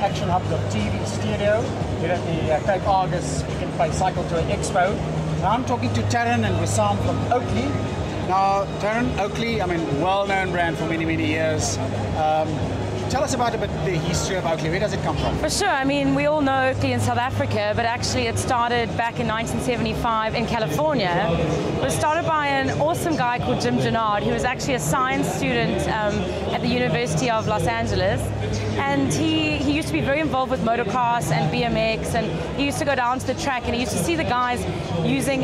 ActionHub.tv studio here at the Cape Argus Pick and Play Cycle Tour Expo. Now I'm talking to Taryn and Wissam from Oakley. Now, Taryn, Oakley, I mean, well-known brand for many, many years. Tell us about a bit the history of Oakley. Where does it come from? For sure. I mean, we all know Oakley in South Africa, but actually it started back in 1975 in California. It was started by an awesome guy called Jim Gennard, who was actually a science student at the University of Los Angeles. And he used to be very involved with motocross and BMX, and he used to go down to the track and he used to see the guys using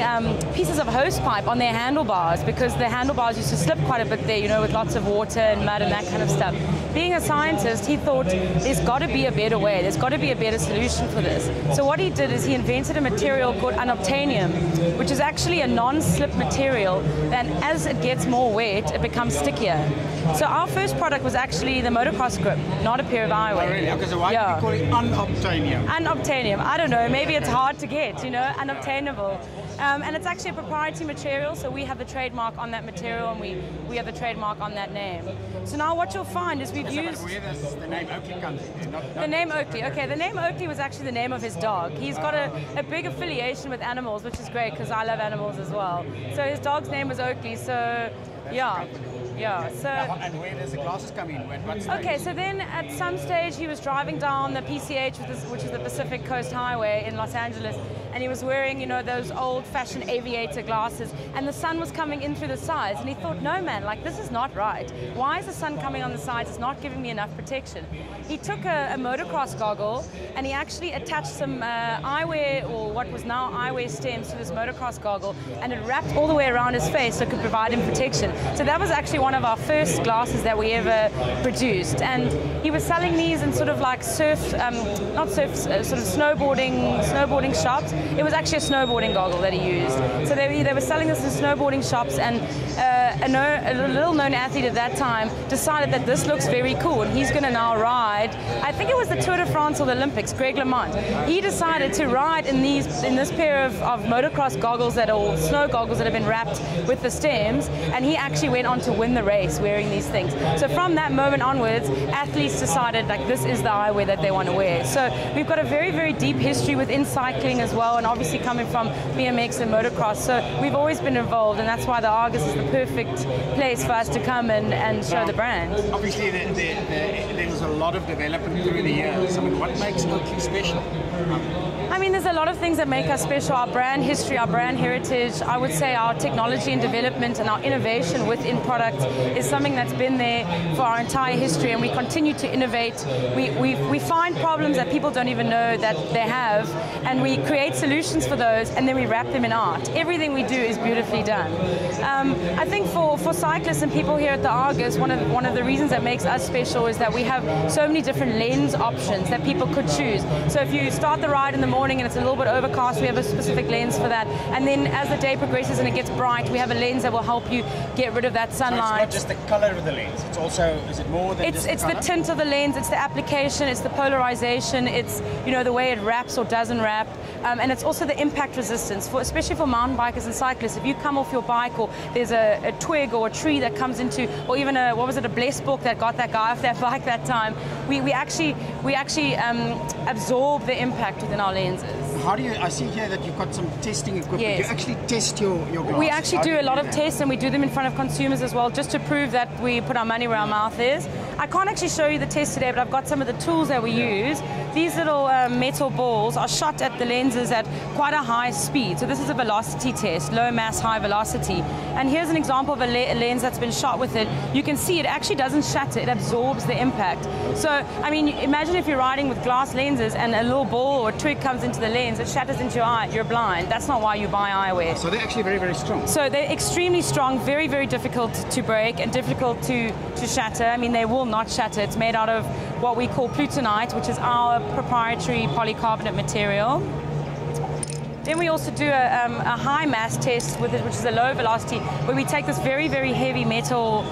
pieces of hose pipe on their handlebars, because the handlebars used to slip quite a bit there, you know, with lots of water and mud and that kind of stuff. Being a scientist, he thought there's got to be a better way, there's got to be a better solution for this. So what he did is he invented a material called unobtainium, which is actually a non-slip material, and as it gets more wet, it becomes stickier. So our first product was actually the motocross grip, not a pair of eyewear. Oh, really? Because why do you call it unobtainium? Unobtainium. I don't know. Maybe it's hard to get, you know, unobtainable. And it's actually a proprietary material, so we have the trademark on that material, and we have the trademark on that name. So now what you'll find is we've used... Where does the name Oakley come from? The name Oakley. Okay, the name Oakley was actually the name of his dog. He's got a big affiliation with animals, which is great because I love animals as well. So his dog's name was Oakley, so yeah. Yeah, so... And where does the glasses come in? Okay, so then at some stage he was driving down the PCH, which is the Pacific Coast Highway in Los Angeles, and he was wearing, you know, those old-fashioned aviator glasses, and the sun was coming in through the sides, and he thought, no man, like, this is not right. Why is the sun coming on the sides? It's not giving me enough protection. He took a motocross goggle, and he actually attached some eyewear, or what was now eyewear stems, to this motocross goggle, and it wrapped all the way around his face so it could provide him protection. So that was actually one of our first glasses that we ever produced, and he was selling these in sort of like sort of snowboarding shops. It was actually a snowboarding goggle that he used. So they were selling this in snowboarding shops, and a little known athlete at that time decided that this looks very cool, and he's going to now ride, I think it was the Tour de France or the Olympics, Greg LeMond. He decided to ride in this pair of motocross goggles or snow goggles that have been wrapped with the stems, and he actually went on to win the race wearing these things. So from that moment onwards, athletes decided like this is the eyewear that they want to wear. So we've got a very, very deep history within cycling as well, and obviously coming from BMX and motocross. So we've always been involved, and that's why the Argus is the perfect place for us to come and show the brand. Obviously there was a lot of development through the years. I mean, what makes Oakley special? I mean, there's a lot of things that make us special. Our brand history, our brand heritage, I would say our technology and development and our innovation within product is something that's been there for our entire history, and we continue to innovate. We find problems that people don't even know that they have, and we create solutions for those, and then we wrap them in art. Everything we do is beautifully done. I think for cyclists and people here at the Argus, one of the reasons that makes us special is that we have so many different lens options that people could choose. So if you start the ride in the morning and it's a little bit overcast, we have a specific lens for that. And then as the day progresses and it gets bright, we have a lens that will help you get rid of that sunlight. So it's not just the color of the lens, it's also, is it more than just the color? It's the tint of the lens, it's the application, it's the polarization, it's, you know, the way it wraps or doesn't wrap, and it's also the impact resistance, especially for mountain bikers and cyclists. If you come off your bike, or there's a twig or a tree that comes into, or even a blessed book that got that guy off that bike that time, we actually absorb the impact within our lenses. How do you, I see here that you've got some testing equipment. Yes. You actually test your glass. We actually do a lot of tests, and we do them in front of consumers as well, just to prove that we put our money where our mouth is. I can't actually show you the test today, but I've got some of the tools that we use. These little metal balls are shot at the lenses at quite a high speed. So this is a velocity test, low mass, high velocity. And here's an example of a lens that's been shot with it. You can see it actually doesn't shatter, it absorbs the impact. So, I mean, imagine if you're riding with glass lenses and a little ball or a twig comes into the lens, it shatters into your eye, you're blind. That's not why you buy eyewear. So they're actually very, very strong. So they're extremely strong, very, very difficult to break and difficult to shatter. I mean, they will not shatter. It's made out of what we call plutonite, which is our proprietary polycarbonate material. Then we also do a high mass test with it, which is a low velocity, where we take this very, very heavy metal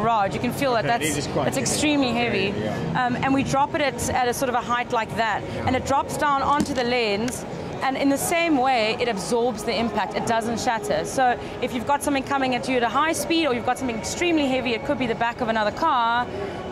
rod. You can feel that that's extremely heavy. And we drop it at a sort of a height like that. And it drops down onto the lens, and in the same way, it absorbs the impact. It doesn't shatter. So if you've got something coming at you at a high speed, or you've got something extremely heavy, it could be the back of another car,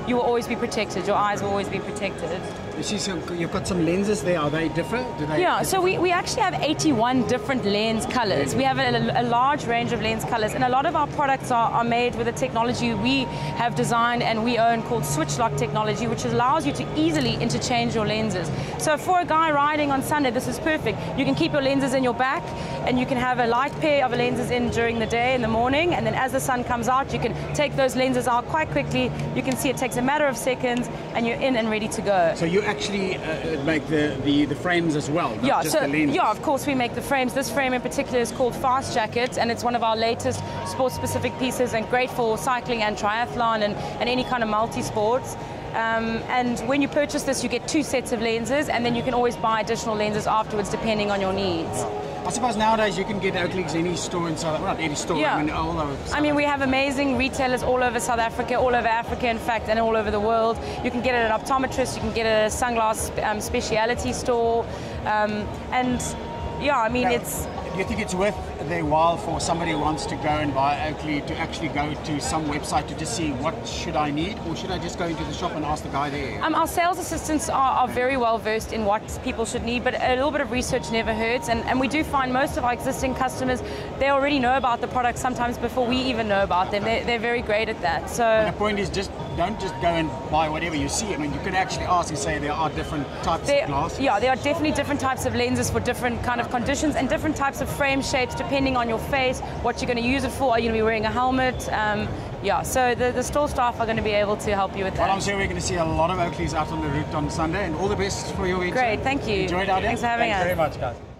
you will always be protected. Your eyes will always be protected. You see, so you've got some lenses there. Are they different? Yeah, so we actually have 81 different lens colors. We have a large range of lens colors, and a lot of our products are made with a technology we have designed and we own called switch lock technology, which allows you to easily interchange your lenses. So for a guy riding on Sunday, this is perfect. You can keep your lenses in your back, and you can have a light pair of lenses in during the day, in the morning, and then as the sun comes out, you can take those lenses out quite quickly. You can see it takes a matter of seconds, and you're in and ready to go. So you actually make the frames as well, not just the lenses? Yeah, of course we make the frames. This frame in particular is called Fast Jacket, and it's one of our latest sports-specific pieces and great for cycling and triathlon and any kind of multi-sports. And when you purchase this, you get 2 sets of lenses, and then you can always buy additional lenses afterwards depending on your needs. I suppose nowadays you can get Oakley's any store in South Africa. Well, not any store, yeah. I mean all over South Africa. We have amazing retailers all over South Africa, all over Africa in fact, and all over the world. You can get it at an optometrist, you can get it at a sunglass speciality store, and yeah, it's... Do you think it's worth their while for somebody who wants to go and buy Oakley to actually go to some website to just see what should I need, or should I just go into the shop and ask the guy there? Our sales assistants are very well versed in what people should need, but a little bit of research never hurts, and we do find most of our existing customers, they already know about the products sometimes before we even know about them. They're very great at that. So and the point is, don't just go and buy whatever you see. You can actually ask and say there are different types of glasses. Yeah, there are definitely different types of lenses for different kind of conditions and different types of frame shapes depending on your face, what you're going to use it for. Are you going to be wearing a helmet? Yeah, so the store staff are going to be able to help you with that. Well, I'm sure we're going to see a lot of Oakleys out on the route on Sunday, and all the best for your week. Great, thank you. Enjoy it out there. Thanks for having us. Thanks very much, guys.